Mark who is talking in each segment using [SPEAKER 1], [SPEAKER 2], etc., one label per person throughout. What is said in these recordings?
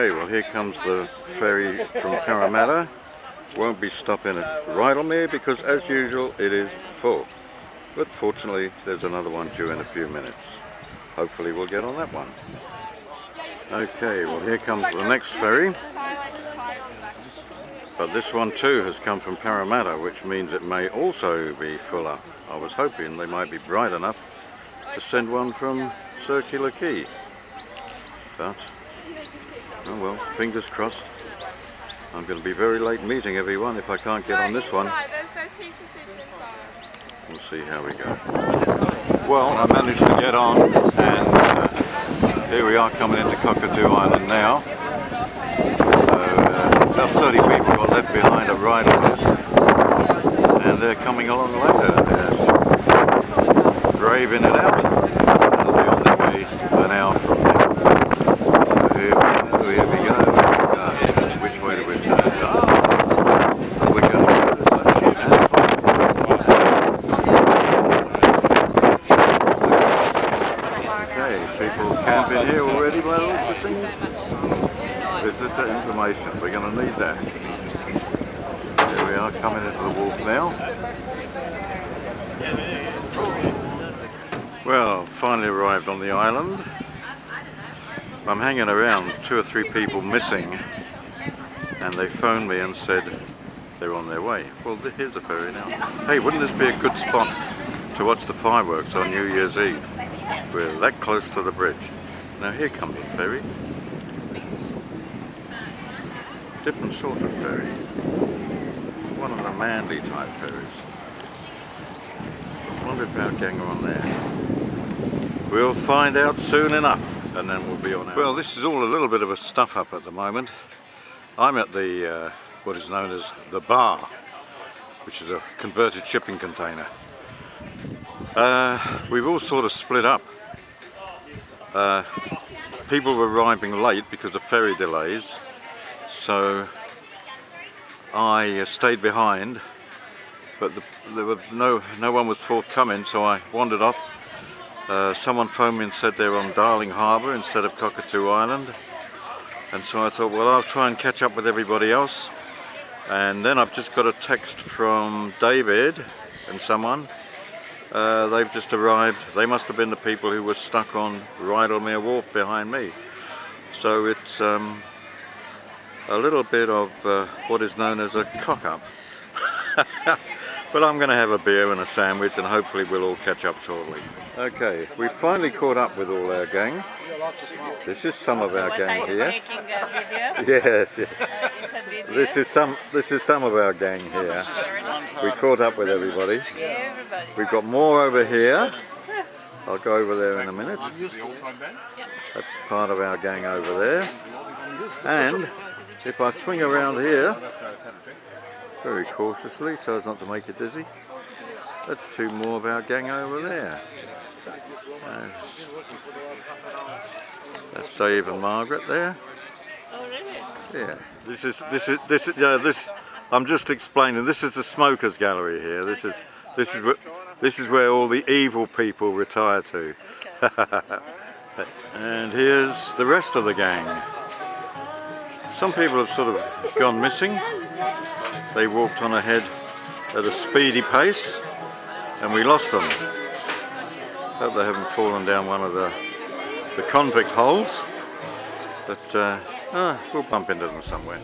[SPEAKER 1] Okay, well here comes the ferry from Parramatta. Won't be stopping at Rydalmere because as usual it is full. But fortunately there's another one due in a few minutes. Hopefully we'll get on that one. Okay, well here comes the next ferry. But this one too has come from Parramatta, which means it may also be full up. I was hoping they might be bright enough to send one from Circular Quay. But, oh well, fingers crossed. I'm going to be very late meeting everyone if I can't get on this one. We'll see how we go. Well, I managed to get on, and here we are coming into Cockatoo Island now. So, about 30 people got left behind at Rydalmere, and they're coming along later. They're braving it out. They'll be on their way an hour from now. So here we go. Which way do we turn? We're going to okay, people camping here already by the looks of things. Visitor information, we're going to need that. Here we are coming into the wharf now. Well, finally arrived on the island. I'm hanging around, 2 or 3 people missing, and they phoned me and said they're on their way. Well, here's the ferry now. Hey, wouldn't this be a good spot to watch the fireworks on New Year's Eve? We're that close to the bridge. Now here comes the ferry. Different sort of ferry. One of the Manly type ferries. I wonder if our gang are on there. We'll find out soon enough, and then we'll be on our... Well, this is all a little bit of a stuff up at the moment. I'm at the what is known as the bar, which is a converted shipping container. We've all sort of split up. People were arriving late because of ferry delays, so I stayed behind, but there were no one was forthcoming, so I wandered off. Someone phoned me and said they were on Darling Harbour instead of Cockatoo Island, and so I thought, well, I'll try and catch up with everybody else. And then I've just got a text from David and someone. They've just arrived. They must have been the people who were stuck on Rydalmere Wharf behind me. So it's a little bit of what is known as a cock-up. But I'm going to have a beer and a sandwich, and hopefully we'll all catch up shortly. Okay, we've finally caught up with all our gang. This is some of our gang here. Yes, yes. This is some of our gang here. We caught up with everybody. We've got more over here. I'll go over there in a minute. That's part of our gang over there. And if I swing around here very cautiously so as not to make it dizzy, that's 2 more of our gang over there. That's Dave and Margaret there.
[SPEAKER 2] Oh really?
[SPEAKER 1] Yeah. This I'm just explaining. This is the smokers gallery here. This is where all the evil people retire to. And here's the rest of the gang. Some people have sort of gone missing. They walked on ahead at a speedy pace and we lost them. Hope they haven't fallen down one of the convict holes, but we'll bump into them somewhere.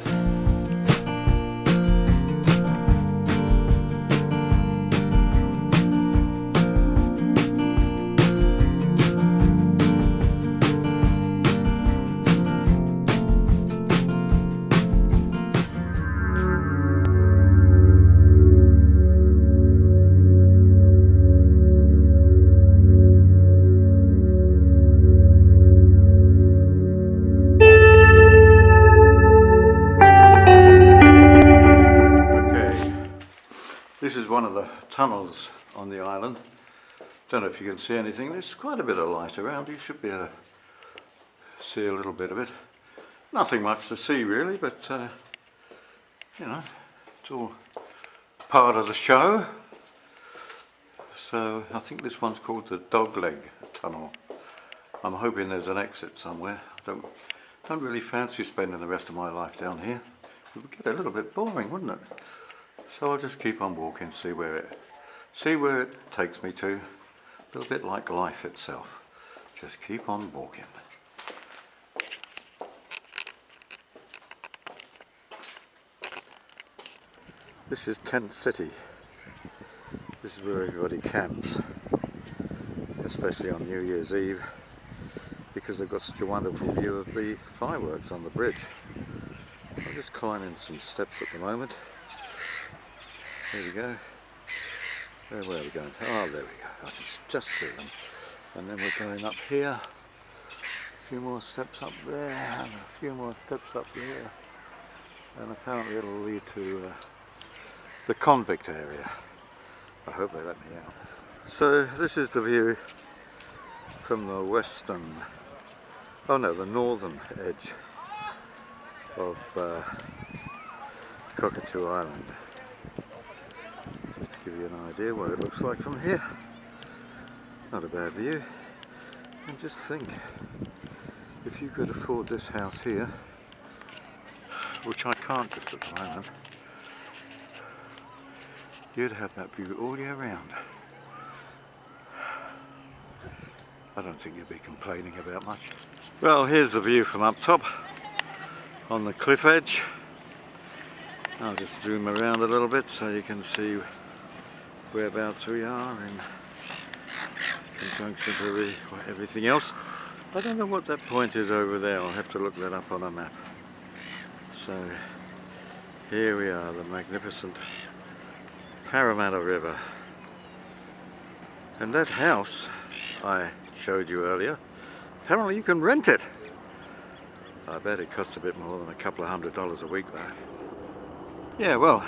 [SPEAKER 1] This is one of the tunnels on the island. Don't know if you can see anything. There's quite a bit of light around. You should be able to see a little bit of it. Nothing much to see really, but you know, it's all part of the show. So I think this one's called the Dogleg Tunnel. I'm hoping there's an exit somewhere. I don't Don't really fancy spending the rest of my life down here. It would get a little bit boring, wouldn't it? So I'll just keep on walking, see where it takes me to. A little bit like life itself. Just keep on walking. This is Tent City. This is where everybody camps, especially on New Year's Eve, because they've got such a wonderful view of the fireworks on the bridge. I'm just climbing some steps at the moment. There we go. Where are we going? Oh, there we go. I can just see them. And then we're going up here. A few more steps up there, and a few more steps up there. And apparently it'll lead to the convict area. I hope they let me out. So this is the view from the the northern edge of Cockatoo Island. Just to give you an idea what it looks like from here. Not a bad view. And just think, if you could afford this house here, which I can't just at the moment, you'd have that view all year round. I don't think you'd be complaining about much. Well, here's the view from up top on the cliff edge. I'll just zoom around a little bit so you can see whereabouts we are in conjunction to everything else. I don't know what that point is over there. I'll have to look that up on a map. So here we are, the magnificent Parramatta River. And that house I showed you earlier, apparently you can rent it. I bet it costs a bit more than a couple of $100 a week though. Yeah, well,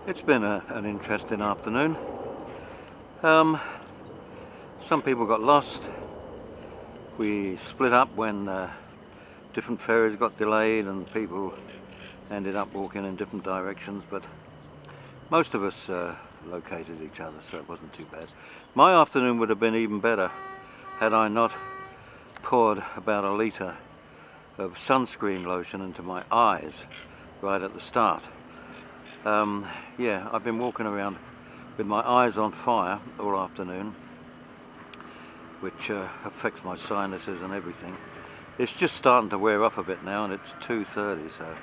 [SPEAKER 1] it's been an interesting afternoon. Some people got lost. We split up when different ferries got delayed and people ended up walking in different directions, but most of us located each other, so it wasn't too bad. My afternoon would have been even better had I not poured about a litre of sunscreen lotion into my eyes right at the start. Yeah, I've been walking around with my eyes on fire all afternoon, which affects my sinuses and everything. It's just starting to wear off a bit now, and it's 2:30, so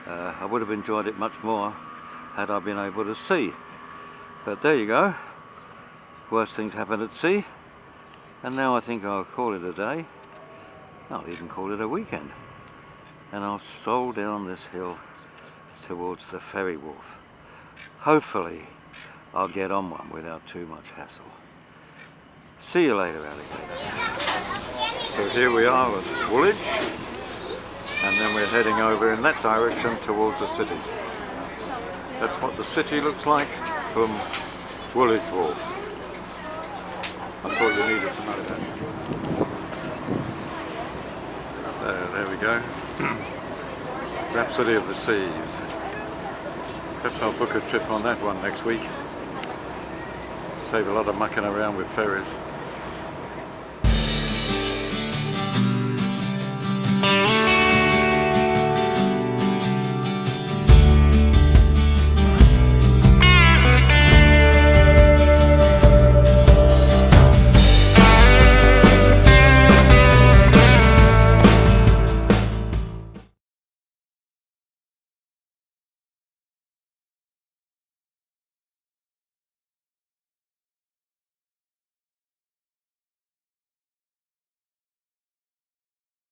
[SPEAKER 1] I would have enjoyed it much more had I been able to see. But there you go. Worst things happen at sea. And now I think I'll call it a day. I'll even call it a weekend. And I'll stroll down this hill towards the ferry wharf. Hopefully I'll get on one without too much hassle. See you later, alligator. So here we are at Woolwich, and then we're heading over in that direction towards the city. That's what the city looks like from Woolwich Wharf. I thought you needed to know that. So there we go. Rhapsody of the Seas. Perhaps I'll book a trip on that one next week. Save a lot of mucking around with ferries.